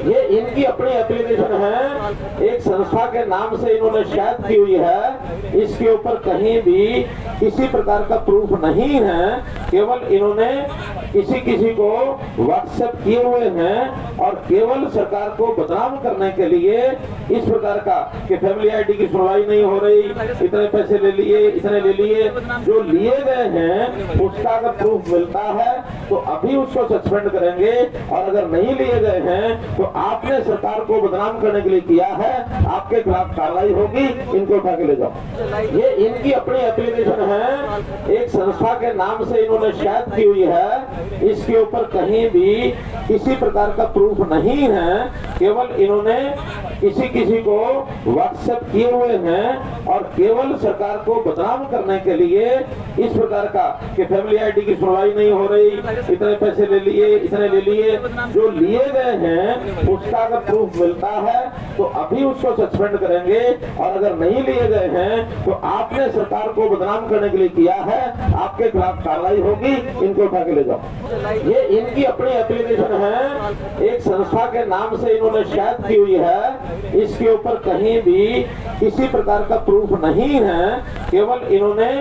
ये इनकी अपनी एप्लीकेशन है, एक संस्था के नाम से इन्होंने शिकायत की हुई है। इसके ऊपर कहीं भी किसी प्रकार का प्रूफ नहीं है, केवल इन्होंने किसी को व्हाट्सएप किए हुए हैं और केवल सरकार को बदनाम करने के लिए इस प्रकार का कि फैमिली आईडी की सुनवाई नहीं हो रही, इतने पैसे ले लिए, इतने ले लिए। जो लिए गए हैं उसका अगर प्रूफ मिलता है तो अभी उसको सस्पेंड करेंगे, और अगर नहीं लिए गए हैं तो आपने सरकार को बदनाम करने के लिए किया है, आपके खिलाफ कार्रवाई होगी। इनको उठा के ले जाओ। ये इनकी अपनी एप्लीकेशन है, एक संस्था के नाम से इन्होंने शिकायत की हुई है। इसके ऊपर कहीं भी किसी प्रकार का प्रूफ नहीं है, केवल इन्होंने किसी को व्हाट्सएप किए हुए हैं और केवल सरकार को बदनाम करने के लिए इस प्रकार का कि फैमिली आईडी की सुनवाई नहीं हो रही, इतने पैसे ले लिए, इतने ले लिए। जो लिए गए हैं उसका अगर प्रूफ मिलता है तो अभी उसको सस्पेंड करेंगे, और अगर नहीं लिए गए हैं तो आपने सरकार को बदनाम करने के लिए किया है, आपके खिलाफ कार्रवाई होगी। इनको उठा के ले जाओ। ये इनकी अपनी एप्लीकेशन है, एक संस्था के नाम से इन्होंने शिकायत की हुई है। इसके ऊपर कहीं भी किसी प्रकार का प्रूफ नहीं है, केवल इन्होंने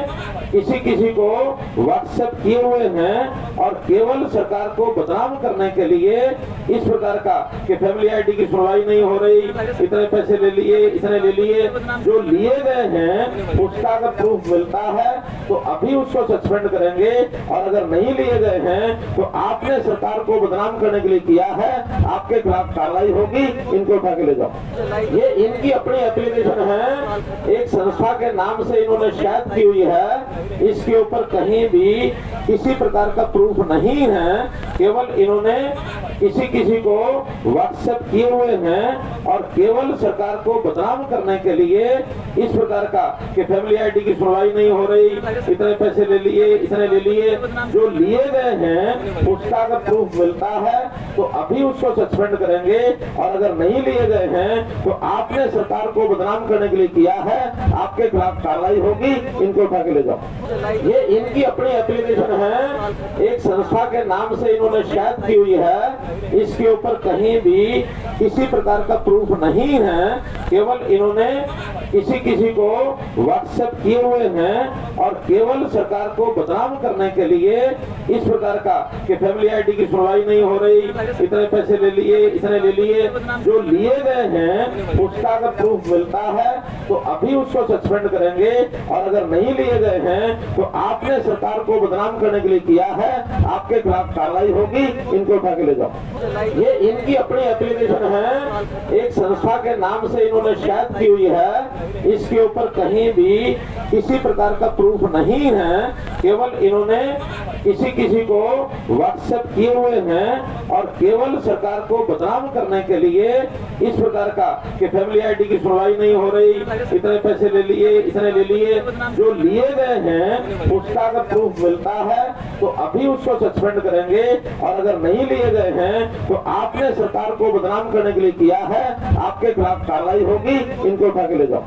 किसी को व्हाट्सएप किए हुए हैं और केवल सरकार को बदनाम करने के लिए इस प्रकार का कि फैमिली आईडी की सुनवाई नहीं हो रही, इतने पैसे ले लिए, इतने ले लिए। जो लिए गए हैं उसका अगर प्रूफ मिलता है तो अभी उसको सस्पेंड करेंगे, और अगर नहीं लिए गए हैं तो आपने सरकार को बदनाम करने के लिए किया है, आपके खिलाफ कार्रवाई होगी। इनको उठा के ले जाओ। ये इनकी अपनी एप्लीकेशन है, एक संस्था के नाम से इन्होंने शिकायत की हुई है। इसके ऊपर कहीं भी किसी प्रकार का प्रूफ नहीं है, केवल इन्होंने किसी को व्हाट्सएप किए हुए हैं और केवल सरकार को बदनाम करने के लिए इस प्रकार का कि फैमिली आईडी की सुनवाई नहीं हो रही, इतने पैसे ले लिए, इतने ले लिए। जो लिए गए हैं उसका अगर प्रूफ मिलता है तो अभी उसको सस्पेंड करेंगे, और अगर नहीं लिए गए हैं तो आपने सरकार को बदनाम करने के लिए किया है, आपके खिलाफ कार्रवाई होगी। इनको उठा के ले जाओ। ये इनकी अपनी एप्लीकेशन है, एक संस्था के नाम से इन्होंने शिकायत की हुई है। इसके ऊपर कहीं भी किसी प्रकार का प्रूफ नहीं है, केवल इन्होंने किसी को व्हाट्सएप किए हुए हैं और केवल सरकार को बदनाम करने के लिए इस प्रकार का कि फैमिली आईडी की सुनवाई नहीं हो रही, इतने पैसे ले लिए, इतने ले लिए। जो लिए गए हैं उसका अगर प्रूफ मिलता है तो अभी उसको सस्पेंड करेंगे, और अगर नहीं लिए गए हैं तो आपने सरकार को बदनाम करने के लिए किया है, आपके खिलाफ कार्रवाई होगी। इनको उठा के ले जाओ। ये इनकी अपनी एप्लीकेशन है, एक संस्था के नाम से इन्होंने शिकायत की हुई है। इसके ऊपर कहीं भी किसी प्रकार का प्रूफ नहीं है, केवल इन्होंने किसी को व्हाट्सएप किए हुए हैं और केवल सरकार को बदनाम करने के लिए इस प्रकार का कि फैमिली आईडी की सुनवाई नहीं हो रही, इतने पैसे ले लिए, इतने ले लिए। जो लिए गए हैं उसका अगर प्रूफ मिलता है तो अभी उसको सस्पेंड करेंगे, और अगर नहीं लिए गए हैं तो आपने सरकार को बदनाम करने के लिए किया है, आपके खिलाफ कार्रवाई होगी। इनको उठा के ले जाओ।